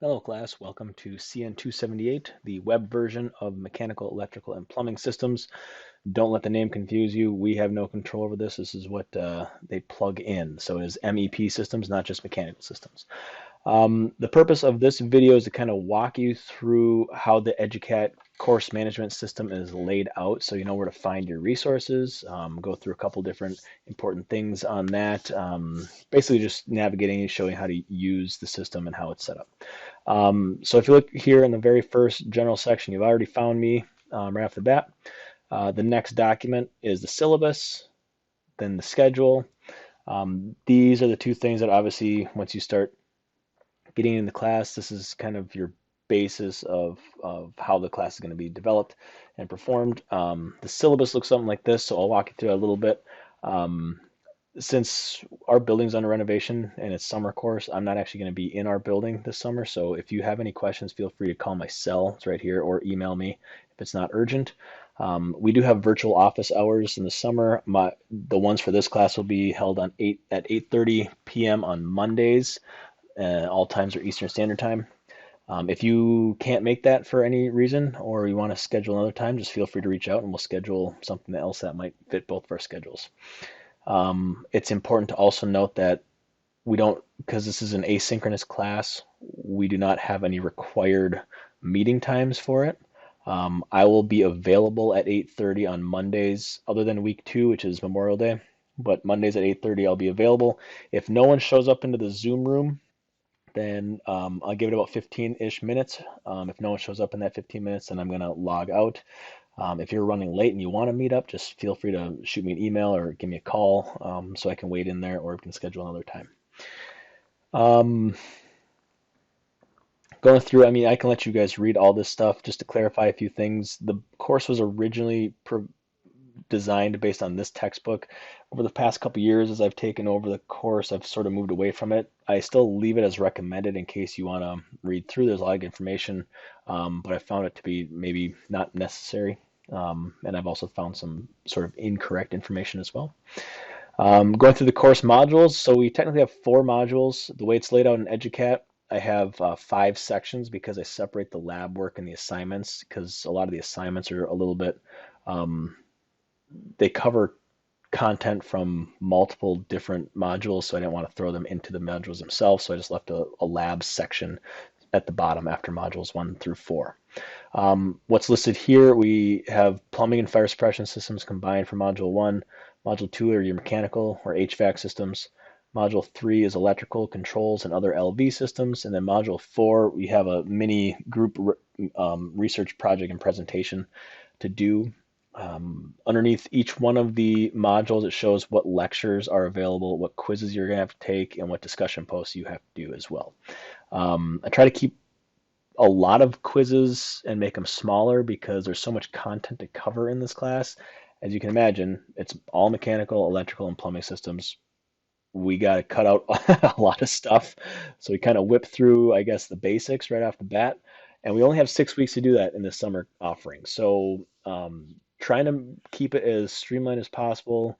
Hello class, welcome to CN278, the web version of Mechanical, Electrical, and Plumbing Systems. Don't let the name confuse you. We have no control over this. This is what they plug in. So it is MEP systems, not just mechanical systems. The purpose of this video is to kind of walk you through how the EDUCAT course management system is laid out so you know where to find your resources, go through a couple different important things on that, basically just navigating and showing how to use the system and how it's set up. So if you look here in the very first general section, you've already found me right off the bat. The next document is the syllabus, then the schedule. These are the two things that obviously once you start getting into class, this is kind of your basis of how the class is going to be developed and performed. The syllabus looks something like this, so I'll walk you through it a little bit. Since our building's under renovation and it's summer course, I'm not actually going to be in our building this summer. So if you have any questions, feel free to call my cell. It's right here, or email me if it's not urgent. We do have virtual office hours in the summer. The ones for this class will be held at 8:30 p.m. on Mondays. All times are Eastern Standard Time. If you can't make that for any reason, or you want to schedule another time, just feel free to reach out and we'll schedule something else that might fit both of our schedules. It's important to also note that we don't, because this is an asynchronous class, we do not have any required meeting times for it. I will be available at 8:30 on Mondays, other than week 2, which is Memorial Day. But Mondays at 8:30, I'll be available. If no one shows up into the Zoom room, then I'll give it about 15-ish minutes. If no one shows up in that 15 minutes, then I'm going to log out. If you're running late and you want to meet up, just feel free to shoot me an email or give me a call so I can wait in there, or we can schedule another time. Going through, I mean, I can let you guys read all this stuff just to clarify a few things. The course was originally designed based on this textbook. Over the past couple years, as I've taken over the course, I've sort of moved away from it. I still leave it as recommended in case you want to read through. There's a lot of information, but I found it to be maybe not necessary. And I've also found some sort of incorrect information as well. Going through the course modules, so we technically have 4 modules. The way it's laid out in EDUCAT, I have 5 sections because I separate the lab work and the assignments, because a lot of the assignments are a little bit they cover content from multiple different modules, so I didn't want to throw them into the modules themselves, so I just left a lab section at the bottom after modules 1 through 4. What's listed here, we have plumbing and fire suppression systems combined for module 1. Module 2 are your mechanical or HVAC systems. Module 3 is electrical controls and other LV systems. And then module 4, we have a mini group research project and presentation to do. Underneath each one of the modules, it shows what lectures are available, what quizzes you're going to have to take, and what discussion posts you have to do as well. I try to keep a lot of quizzes and make them smaller because there's so much content to cover in this class. As you can imagine, it's all mechanical, electrical, and plumbing systems. We got to cut out a lot of stuff. So we kind of whip through, I guess, the basics right off the bat. And we only have 6 weeks to do that in the summer offering. So trying to keep it as streamlined as possible,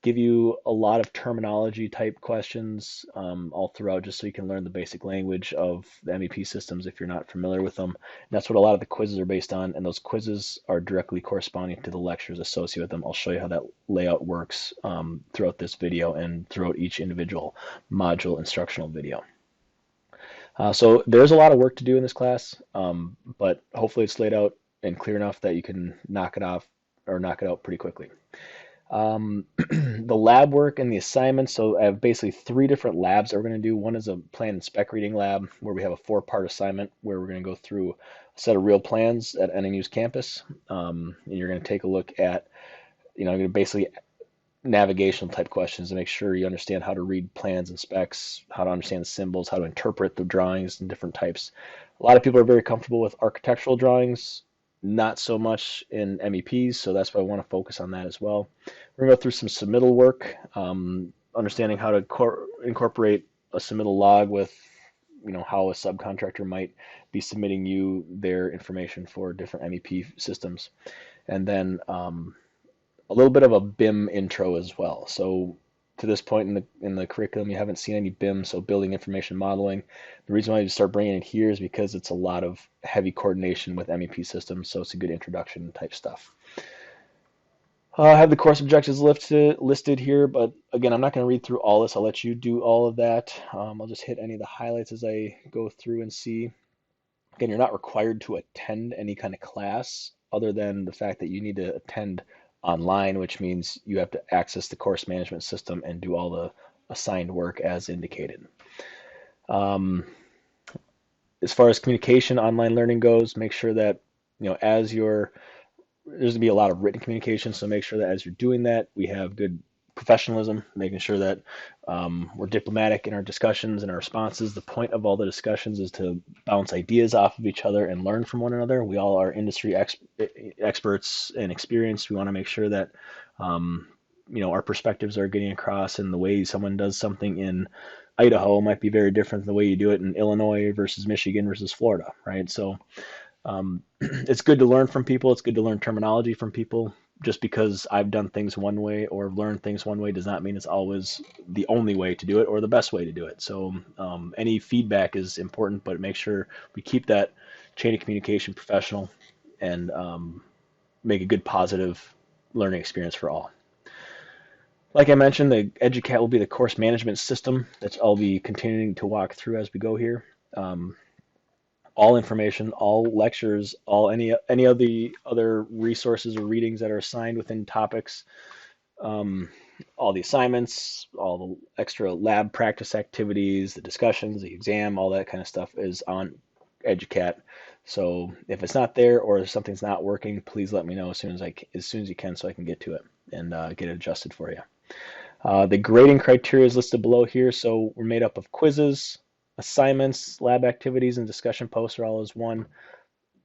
give you a lot of terminology type questions all throughout, just so you can learn the basic language of the MEP systems if you're not familiar with them. And that's what a lot of the quizzes are based on, and those quizzes are directly corresponding to the lectures associated with them. I'll show you how that layout works throughout this video and throughout each individual module instructional video. So there's a lot of work to do in this class, but hopefully it's laid out and clear enough that you can knock it off or knock it out pretty quickly. The lab work and the assignments, so I have basically 3 different labs that we're going to do. One is a plan and spec reading lab where we have a 4-part assignment where we're going to go through a set of real plans at NMU's campus. And you're going to take a look at, basically navigational type questions to make sure you understand how to read plans and specs, how to understand the symbols, how to interpret the drawings and different types. A lot of people are very comfortable with architectural drawings, not so much in MEPs, so that's why I want to focus on that as well. We're going to go through some submittal work, understanding how to incorporate a submittal log with, how a subcontractor might be submitting you their information for different MEP systems. And then a little bit of a BIM intro as well. So to this point in the curriculum, you haven't seen any BIM, so building information modeling. The reason why you start bringing it here is because it's a lot of heavy coordination with MEP systems, so it's a good introduction type stuff. I have the course objectives listed here, but again, I'm not going to read through all this. I'll let you do all of that. I'll just hit any of the highlights as I go through and see. Again, you're not required to attend any kind of class other than the fact that you need to attend online, which means you have to access the course management system and do all the assigned work as indicated. Um, as far as communication, online learning goes, make sure that, as you're there's going to be a lot of written communication, so make sure that as you're doing that, we have good professionalism, making sure that we're diplomatic in our discussions and our responses. The point of all the discussions is to bounce ideas off of each other and learn from one another. We all are industry experts and experienced. We want to make sure that our perspectives are getting across, and the way someone does something in Idaho might be very different than the way you do it in Illinois versus Michigan versus Florida, right? So it's good to learn from people. It's good to learn terminology from people. Just because I've done things one way or learned things one way does not mean it's always the only way to do it or the best way to do it. So any feedback is important, but make sure we keep that chain of communication professional and make a good positive learning experience for all. Like I mentioned, the EduCat will be the course management system that I'll be continuing to walk through as we go here. All information, all lectures, any of the other resources or readings that are assigned within topics, all the assignments, all the extra lab practice activities, the discussions, the exam, all that kind of stuff is on EduCat. So if it's not there or if something's not working, please let me know as soon as you can, so I can get to it and get it adjusted for you. The grading criteria is listed below here. So we're made up of quizzes, assignments, lab activities, and discussion posts are all as one.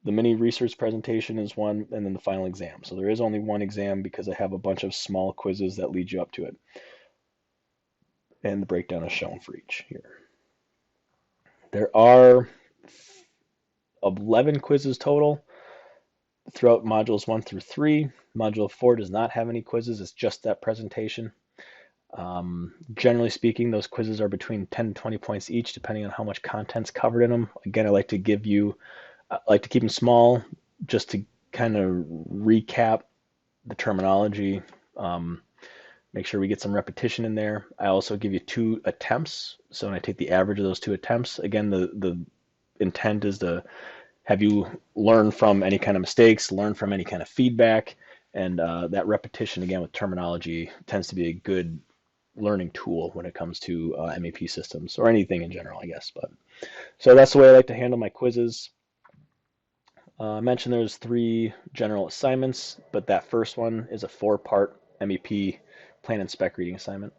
The mini research presentation is one, and then the final exam. So there is only one exam because I have a bunch of small quizzes that lead you up to it. And the breakdown is shown for each here. There are 11 quizzes total throughout modules 1 through 3. Module 4 does not have any quizzes. It's just that presentation. Generally speaking, those quizzes are between 10 and 20 points each, depending on how much content's covered in them. Again, I like to keep them small, just to kind of recap the terminology, make sure we get some repetition in there. I also give you 2 attempts, so when I take the average of those 2 attempts, again, the intent is to have you learn from any kind of mistakes, learn from any kind of feedback, and that repetition, again, with terminology tends to be a good learning tool when it comes to MEP systems or anything in general, I guess. But so that's the way I like to handle my quizzes. I mentioned there's 3 general assignments, but that first one is a 4-part MEP plan and spec reading assignment.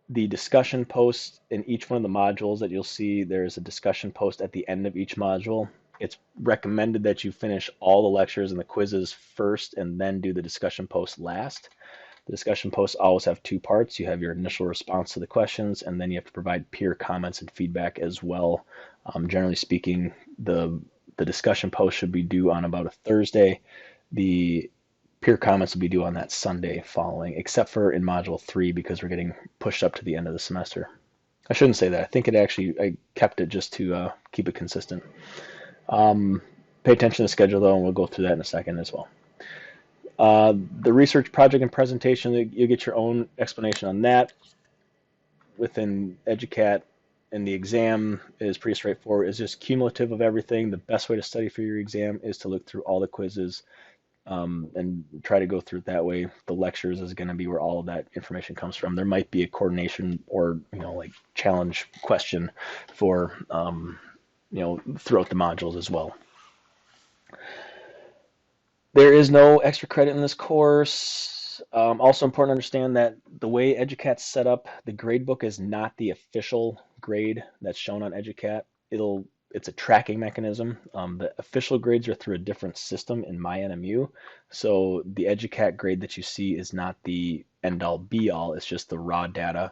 The discussion post in each one of the modules that you'll see, there's a discussion post at the end of each module. It's recommended that you finish all the lectures and the quizzes first and then do the discussion post last. The discussion posts always have 2 parts. You have your initial response to the questions, and then you have to provide peer comments and feedback as well. Generally speaking, the discussion post should be due on about a Thursday. The peer comments will be due on that Sunday following, except for in Module 3 because we're getting pushed up to the end of the semester. I shouldn't say that. I think I kept it just to keep it consistent. Pay attention to the schedule, though, and we'll go through that in a second as well. The research project and presentation, you'll get your own explanation on that within EduCat, and the exam is pretty straightforward. It's just cumulative of everything. The best way to study for your exam is to look through all the quizzes and try to go through it that way. The lectures is going to be where all of that information comes from. There might be a coordination or like challenge question for throughout the modules as well. There is no extra credit in this course. Also important to understand that the way EduCat's set up, the gradebook is not the official grade that's shown on EduCat. It's a tracking mechanism. The official grades are through a different system in MyNMU. So the EduCat grade that you see is not the end-all be-all. It's just the raw data.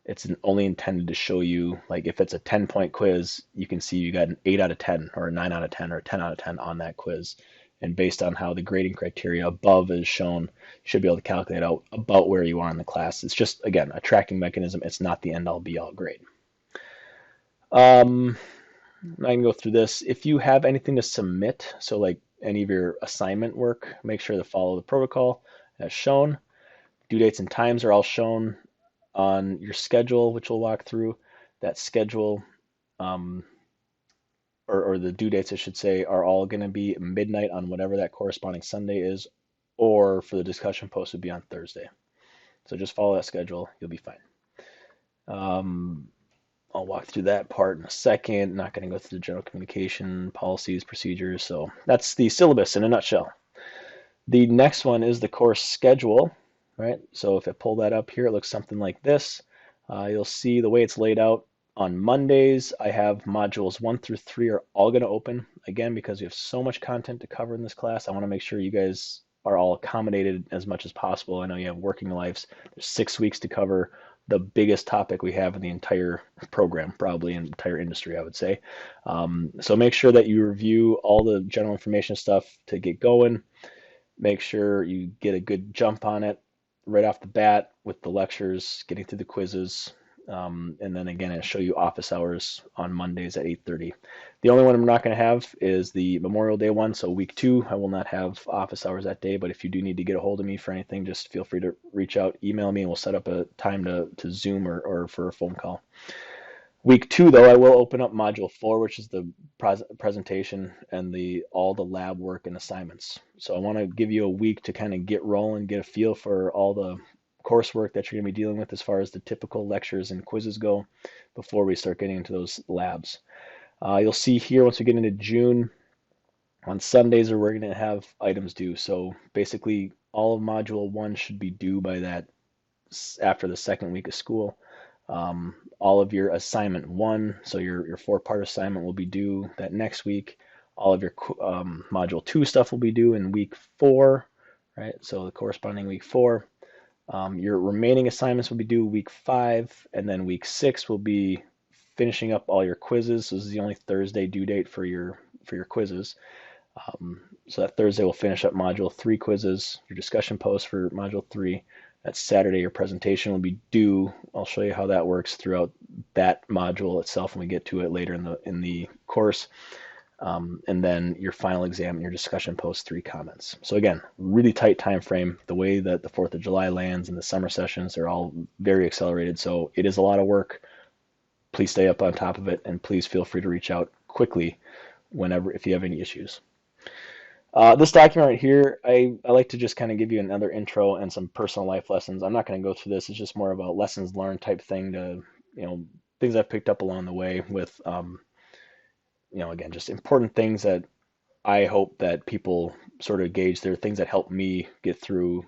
It's only intended to show you, like if it's a 10-point quiz, you can see you got an 8 out of 10 or a 9 out of 10 or a 10 out of 10 on that quiz. And based on how the grading criteria above is shown, you should be able to calculate out about where you are in the class. It's just, again, a tracking mechanism. It's not the end all be all grade. I can go through this. If you have anything to submit, so like any of your assignment work, make sure to follow the protocol as shown. Due dates and times are all shown on your schedule, which we'll walk through. That schedule, um, or the due dates, I should say, are all going to be midnight on whatever that corresponding Sunday is, or for the discussion post would be on Thursday. So just follow that schedule, you'll be fine. I'll walk through that part in a second. Not going to go through the general communication, policies, procedures. So that's the syllabus in a nutshell. The next one is the course schedule, right? So if I pull that up here, it looks something like this. You'll see the way it's laid out. On Mondays, I have modules 1 through 3 are all going to open. Again, because we have so much content to cover in this class, I want to make sure you guys are all accommodated as much as possible. I know you have working lives. There's 6 weeks to cover the biggest topic we have in the entire program, probably in the entire industry, I would say. So make sure that you review all the general information stuff to get going. Make sure you get a good jump on it right off the bat with the lectures, getting through the quizzes, and then again, I'll show you office hours on Mondays at 8:30. The only one I'm not going to have is the Memorial Day one. So week 2, I will not have office hours that day. But if you do need to get a hold of me for anything, just feel free to reach out, email me, and we'll set up a time to Zoom or for a phone call. Week 2, though, I will open up Module 4, which is the presentation and all the lab work and assignments. So I want to give you a week to kind of get rolling, get a feel for all the coursework that you're going to be dealing with as far as the typical lectures and quizzes go before we start getting into those labs. You'll see here once we get into June, on Sundays we're going to have items due. So basically all of Module 1 should be due by that after the second week of school. All of your assignment 1, so your 4-part assignment will be due that next week. All of your Module 2 stuff will be due in week 4, right? So the corresponding week 4. Your remaining assignments will be due week 5, and then week 6 will be finishing up all your quizzes. So this is the only Thursday due date for your quizzes. So that Thursday we'll finish up Module 3 quizzes, your discussion post for Module 3. That Saturday your presentation will be due. I'll show you how that works throughout that module itself when we get to it later in the course. And then your final exam and your discussion post 3 comments. So again, really tight time frame. The way that the 4th of July lands and the summer sessions are all very accelerated. So it is a lot of work. Please stay up on top of it, and please feel free to reach out quickly if you have any issues. This document right here, I like to just kind of give you another intro and some personal life lessons. I'm not going to go through this. It's just more of a lessons learned type thing to, things I've picked up along the way with, again, just important things that I hope that people sort of gauge. They're things that help me get through,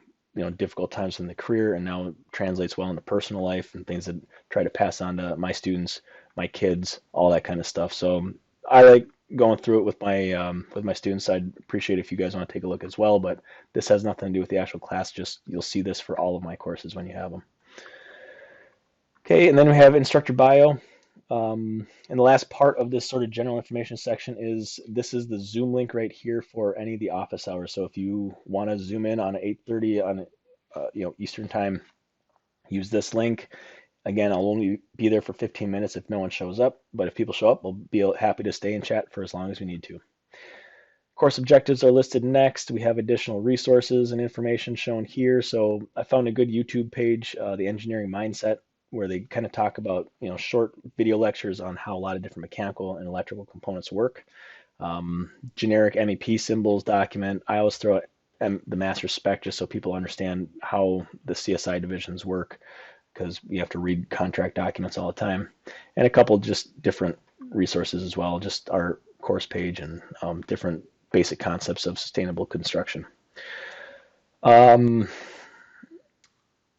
difficult times in the career, and now translates well into personal life, and things that try to pass on to my students, my kids, all that kind of stuff. So I like going through it with my students. I'd appreciate if you guys want to take a look as well, but this has nothing to do with the actual class. Just you'll see this for all of my courses when you have them. Okay, and then we have instructor bio. And the last part of this sort of general information section is this is the Zoom link right here for any of the office hours. So if you want to Zoom in on 8:30 on Eastern time, use this link. Again, I'll only be there for 15 minutes if no one shows up, but if people show up, we'll be happy to stay and chat for as long as we need to. Course objectives are listed next. We have additional resources and information shown here. So I found a good YouTube page, the Engineering Mindset, where they kind of talk about, short video lectures on how a lot of different mechanical and electrical components work. Generic MEP symbols document. I always throw the master spec just so people understand how the CSI divisions work, because we have to read contract documents all the time, and a couple just different resources as well, just our course page and different basic concepts of sustainable construction.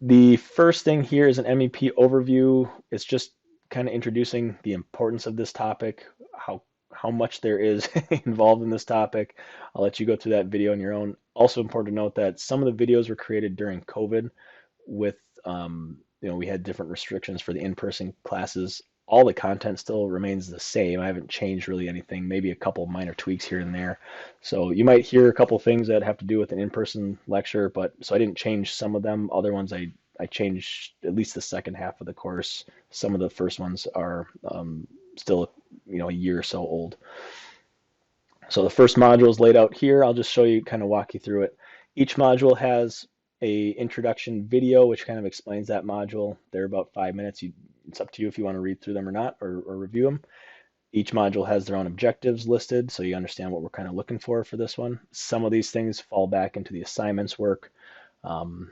The first thing here is an MEP overview. It's just kind of introducing the importance of this topic, how much there is involved in this topic. I'll let you go through that video on your own. Also important to note that some of the videos were created during COVID with we had different restrictions for the in-person classes. all the content still remains the same. I haven't changed really anything, maybe a couple minor tweaks here and there. So you might hear a couple things that have to do with an in-person lecture, but so I didn't change some of them. Other ones I changed at least the second half of the course. Some of the first ones are still, a year or so old. So the first module is laid out here. I'll just show you, kind of walk you through it. Each module has a introduction video, which kind of explains that module. They're about 5 minutes. It's up to you if you want to read through them or not, or review them. Each module has their own objectives listed, so you understand what we're kind of looking for this one. Some of these things fall back into the assignments work. And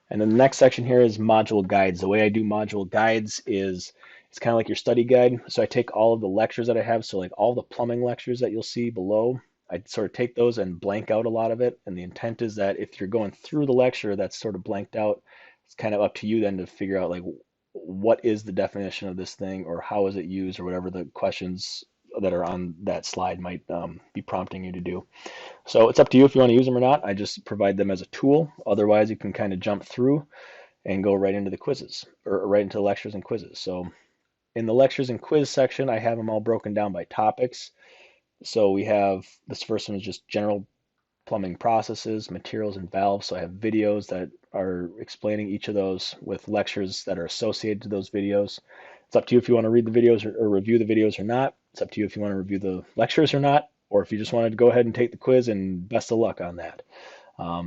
then the next section here is module guides. The way I do module guides is it's kind of like your study guide. So I take all of the lectures that I have, so like all the plumbing lectures that you'll see below, I sort of take those and blank out a lot of it. And the intent is that if you're going through the lecture that's sort of blanked out, it's kind of up to you then to figure out like what is the definition of this thing, or how is it used, or whatever the questions that are on that slide might be prompting you to do. So it's up to you if you want to use them or not. I just provide them as a tool. Otherwise, you can kind of jump through and go right into the quizzes, or right into the lectures and quizzes. So in the lectures and quiz section, I have them all broken down by topics. So we have, this first one is just general plumbing processes, materials, and valves. So I have videos that are explaining each of those with lectures that are associated to those videos. It's up to you if you want to read the videos or review the videos or not. It's up to you if you want to review the lectures or not, or if you just wanted to go ahead and take the quiz, and best of luck on that.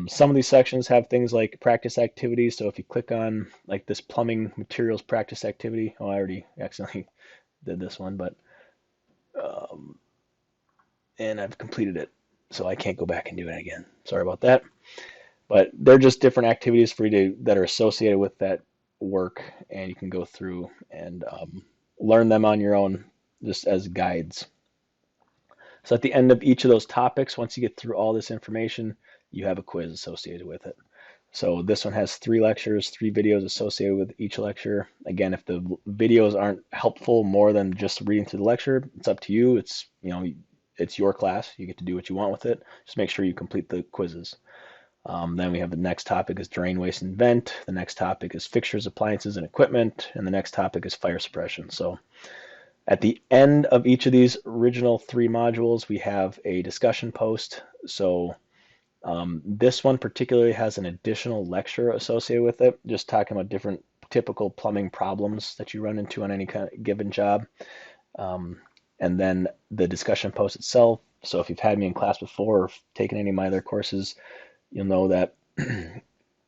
Some of these sections have things like practice activities. So if you click on like this plumbing materials practice activity, oh, I already accidentally did this one, but and I've completed it, so I can't go back and do it again. Sorry about that. But they're just different activities for you that are associated with that work, and you can go through and learn them on your own, just as guides. So at the end of each of those topics, once you get through all this information, you have a quiz associated with it. So this one has 3 lectures, 3 videos associated with each lecture. Again, if the videos aren't helpful more than just reading through the lecture, it's up to you. It's your class. You get to do what you want with it. Just make sure you complete the quizzes. Then we have the next topic is drain, waste, and vent. The next topic is fixtures, appliances, and equipment. And the next topic is fire suppression. So at the end of each of these original 3 modules, we have a discussion post. So this one particularly has an additional lecture associated with it, just talking about different typical plumbing problems that you run into on any kind of given job. And then the discussion post itself. So if you've had me in class before or taken any of my other courses, you'll know that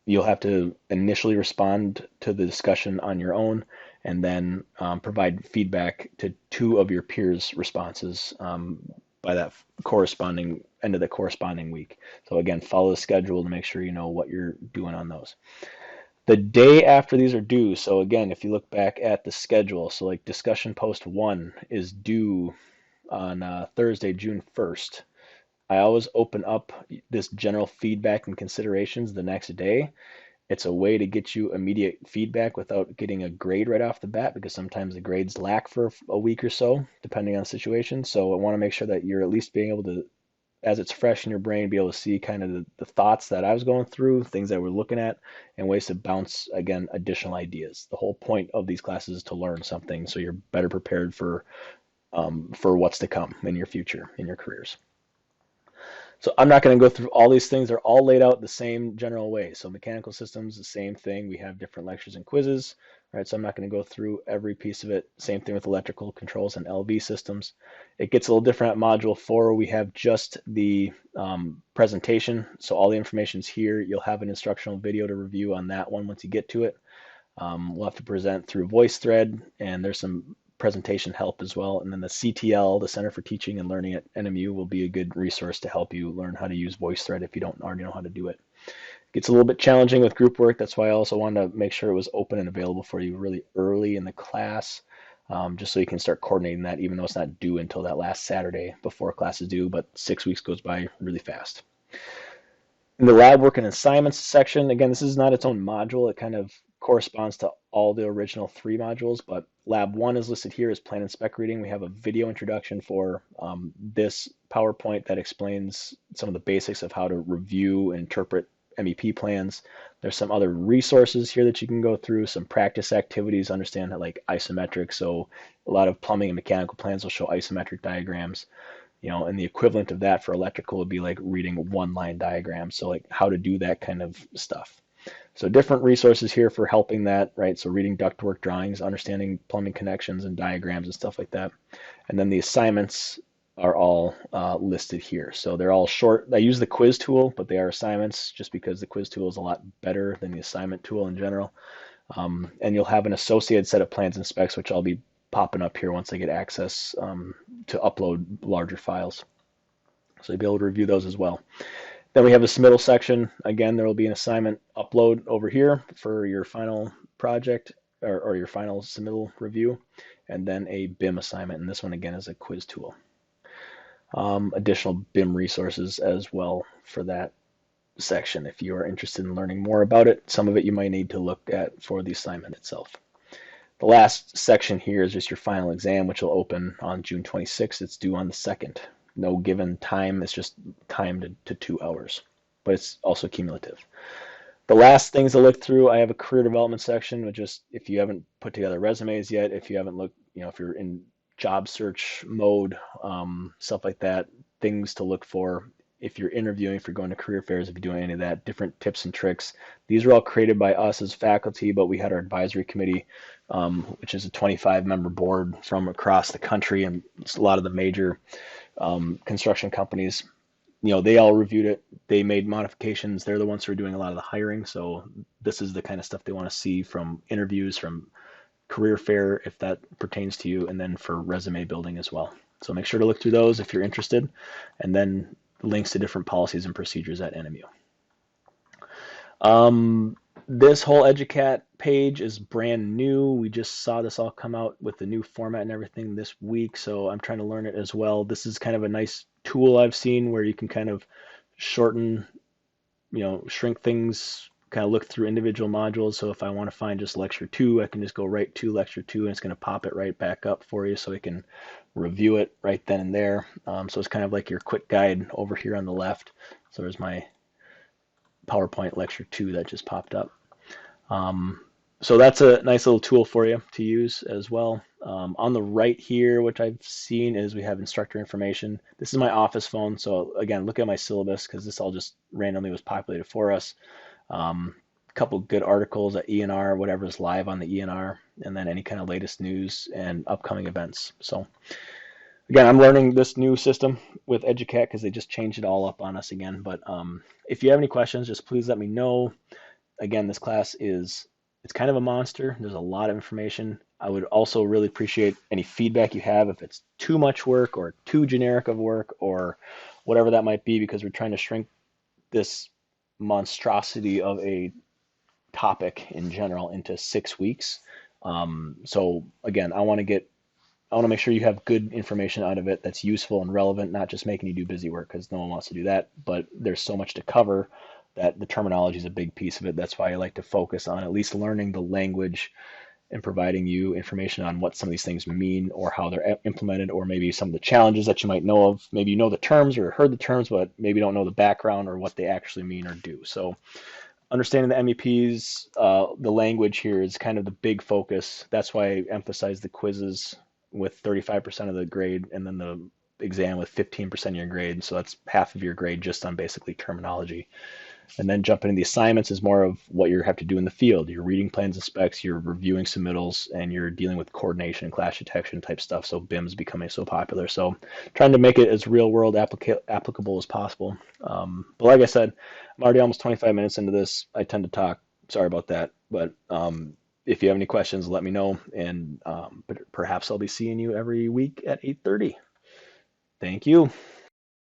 you'll have to initially respond to the discussion on your own, and then provide feedback to 2 of your peers' responses by that corresponding end of the corresponding week. So again, follow the schedule to make sure you know what you're doing on those. The day after these are due, so again, if you look back at the schedule, so like discussion post 1 is due on Thursday, June 1st. I always open up this general feedback and considerations the next day. It's a way to get you immediate feedback without getting a grade right off the bat, because sometimes the grades lack for a week or so, depending on the situation. So I want to make sure that you're at least being able to, as it's fresh in your brain, be able to see kind of the thoughts that I was going through, things that we're looking at, and ways to bounce, again, additional ideas. The whole point of these classes is to learn something, so you're better prepared for what's to come in your future, in your careers. So I'm not going to go through all these things. They're all laid out the same general way. So mechanical systems, the same thing. We have different lectures and quizzes, right? So I'm not going to go through every piece of it. Same thing with electrical controls and LV systems. It gets a little different at module 4. We have just the presentation. So all the information's here. You'll have an instructional video to review on that one once you get to it. We'll have to present through VoiceThread, and there's some presentation help as well. And then the CTL, the Center for Teaching and Learning at NMU, will be a good resource to help you learn how to use VoiceThread if you don't already know how to do it. It gets a little bit challenging with group work. That's why I also wanted to make sure it was open and available for you really early in the class, just so you can start coordinating that, even though it's not due until that last Saturday before class is due, but 6 weeks goes by really fast. In the lab work and assignments section, again, this is not its own module. It kind of corresponds to all the original 3 modules, but lab 1 is listed here as plan and spec reading. We have a video introduction for this PowerPoint that explains some of the basics of how to review and interpret MEP plans. There's some other resources here that you can go through, some practice activities, understand that like isometric. So a lot of plumbing and mechanical plans will show isometric diagrams, and the equivalent of that for electrical would be like reading one line diagrams. So like how to do that kind of stuff. So different resources here for helping that, right? So reading ductwork drawings, understanding plumbing connections and diagrams and stuff like that. And then the assignments are all listed here. So they're all short. I use the quiz tool, but they are assignments just because the quiz tool is a lot better than the assignment tool in general. And you'll have an associated set of plans and specs, which I'll be popping up here once I get access to upload larger files. So you'll be able to review those as well. Then we have a submittal section. Again, there will be an assignment upload over here for your final project or your final submittal review, and then a BIM assignment. And this one, again, is a quiz tool. Additional BIM resources as well for that section if you are interested in learning more about it. Some of it you might need to look at for the assignment itself. The last section here is just your final exam, which will open on June 26th. It's due on the 2nd. No given time. It's just timed to 2 hours, but it's also cumulative. The last things to look through, I have a career development section, which just if you haven't put together resumes yet, if you haven't looked, if you're in job search mode, stuff like that, things to look for. If you're interviewing, if you're going to career fairs, if you're doing any of that, different tips and tricks. These are all created by us as faculty, but we had our advisory committee, which is a 25-member board from across the country, and a lot of the major construction companies. They all reviewed it. They made modifications. They're the ones who are doing a lot of the hiring. So this is the kind of stuff they want to see from interviews, from career fair, if that pertains to you, and then for resume building as well. So make sure to look through those if you're interested, and then links to different policies and procedures at NMU. This whole EDUCAT page is brand new. We just saw this all come out with the new format and everything this week, so I'm trying to learn it as well. This is kind of a nice tool I've seen where you can kind of shorten, shrink things, kind of look through individual modules. So if I want to find just lecture 2, I can just go right to lecture 2 and it's going to pop it right back up for you so we can review it right then and there. So it's kind of like your quick guide over here on the left. So there's my PowerPoint lecture 2 that just popped up. So that's a nice little tool for you to use as well. On the right here, which I've seen is we have instructor information. This is my office phone. So again, look at my syllabus because this all just randomly was populated for us. A couple good articles at ENR, whatever's live on the ENR, and then any kind of latest news and upcoming events. So again, I'm learning this new system with EDUCAT because they just changed it all up on us again. But if you have any questions, just please let me know. Again, this class it's kind of a monster. There's a lot of information. I would also really appreciate any feedback you have if it's too much work or too generic of work or whatever that might be, because we're trying to shrink this monstrosity of a topic in general into 6 weeks. So again, I want to make sure you have good information out of it that's useful and relevant, not just making you do busy work, because no one wants to do that. But there's so much to cover that the terminology is a big piece of it. That's why I like to focus on at least learning the language and providing you information on what some of these things mean or how they're implemented, or maybe some of the challenges that you might know of. Maybe you know the terms or heard the terms, but maybe don't know the background or what they actually mean or do. So understanding the MEPs, the language here is kind of the big focus. That's why I emphasize the quizzes with 35% of the grade and then the exam with 15% of your grade. So that's half of your grade just on basically terminology. And then jumping into the assignments is more of what you have to do in the field. You're reading plans and specs, you're reviewing submittals, and you're dealing with coordination and clash detection type stuff. So BIM is becoming so popular. So trying to make it as real world applicable as possible. But like I said, I'm already almost 25 minutes into this. I tend to talk. Sorry about that. But if you have any questions, let me know. And perhaps I'll be seeing you every week at 8:30. Thank you.